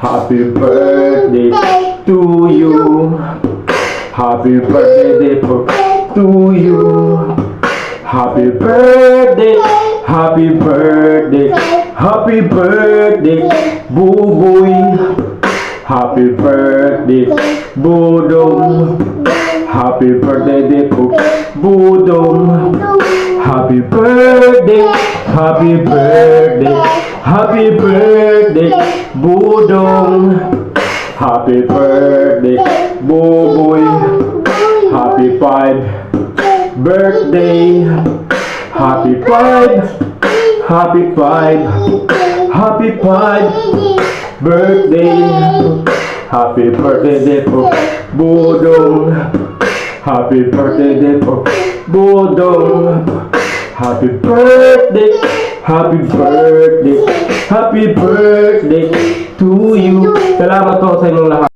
Happy birthday to you. Happy birthday to you. Happy birthday, happy birthday, happy birthday, Buboy. Happy birthday, Budong. Happy birthday po, Budong. Happy birthday, happy birthday, happy birthday, Budong. Happy birthday, Buboy. Happy 5 birthday. Happy 5, happy 5, happy 5 birthday. Happy birthday po, Budong. Happy birthday po, Budong. Happy birthday, happy birthday, happy birthday to you. Salamat po sa inyong lahat.